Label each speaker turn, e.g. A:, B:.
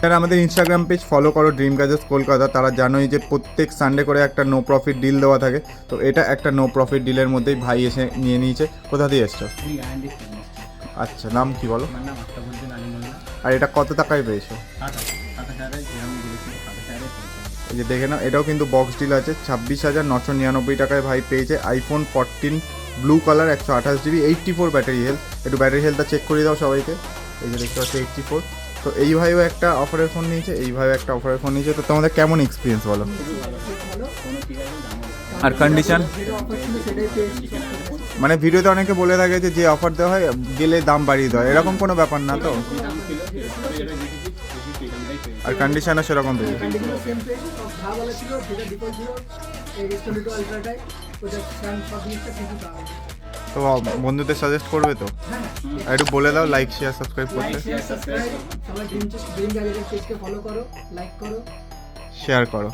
A: যারা আমাদের Instagram page follow করো ড্রিম গ্যাজেটস কলকাতা, তারা জানোই যে প্রত্যেক সানডে করে একটা নো প্রফিট ডিল দেওয়া থাকে। তো এটা একটা নো প্রফিট ডিলের মধ্যেই ভাই এসে নিয়ে নিয়েছে। কোথা দিয়ে এসছো? আচ্ছা, নাম কি বলো? আর এটা কত টাকায় পেয়েছো? এই যে দেখে নাও, এটাও কিন্তু বক্স ডিল আছে। 26,999 টাকায় ভাই পেয়েছে iPhone 14 blue colour, 128 GB, 84 battery health. একটু ব্যাটারি হেলথটা চেক করে দাও সবাইকে। এই যে দেখতে পাচ্ছি 84। তো এই ভাইও একটা অফারের ফোন নিয়েছে, এই ভাইও একটা অফারের ফোন নিয়েছে। তো তোমাদের কেমন এক্সপিরিয়েন্স বলো? আর কন্ডিশন? মানে ভিডিওতে অনেকে বলে থাকে যে অফার দেওয়া হয় গেলে দাম বাড়িয়ে দেওয়া, এরকম কোনো ব্যাপার না তো? আর কন্ডিশনও সেরকম পেয়েছে। তো বন্ধুদের সাজেস্ট করবে তো? আর একটু বলে দাও লাইক শেয়ার সাবস্ক্রাইব করতে। শেয়ার করো।